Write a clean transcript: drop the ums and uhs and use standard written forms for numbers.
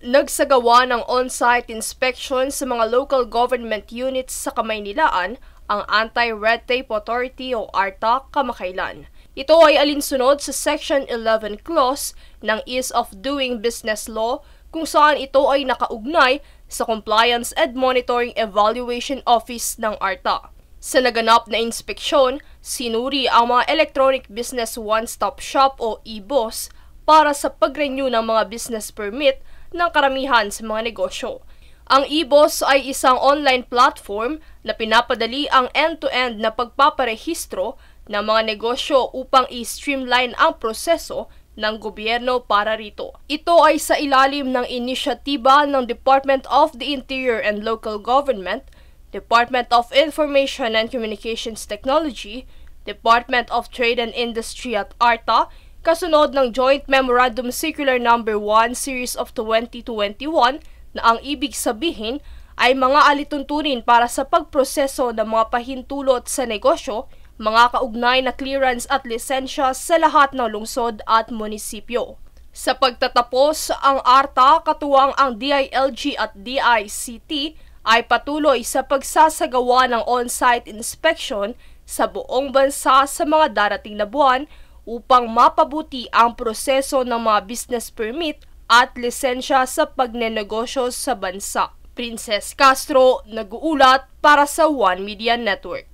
Nagsagawa ng on-site inspection sa mga local government units sa Kamaynilaan ang Anti-Red Tape Authority o ARTA kamakailan. Ito ay alinsunod sa Section 11 Clause ng Ease of Doing Business Law kung saan ito ay nakaugnay sa Compliance and Monitoring Evaluation Office ng ARTA. Sa naganap na inspeksyon, sinuri ang mga Electronic Business One-Stop Shop o EBOS para sa pag-renew ng mga business permit ng karamihan sa mga negosyo. Ang EBOS ay isang online platform na pinapadali ang end-to-end na pagpaparehistro ng mga negosyo upang i-streamline ang proseso ng gobyerno para rito. Ito ay sa ilalim ng inisyatiba ng Department of the Interior and Local Government, Department of Information and Communications Technology, Department of Trade and Industry at ARTA, kasunod ng Joint Memorandum Circular No. 1 Series of 2021 na ang ibig sabihin ay mga alituntunin para sa pagproseso ng mga pahintulot sa negosyo, mga kaugnay na clearance at lisensya sa lahat ng lungsod at munisipyo. Sa pagtatapos, ang ARTA katuwang ang DILG at DICT ay patuloy sa pagsasagawa ng on-site inspection sa buong bansa sa mga darating na buwan upang mapabuti ang proseso ng mga business permit at lisensya sa pagnenegosyo sa bansa. Princess Castro, nag-uulat para sa One Media Network.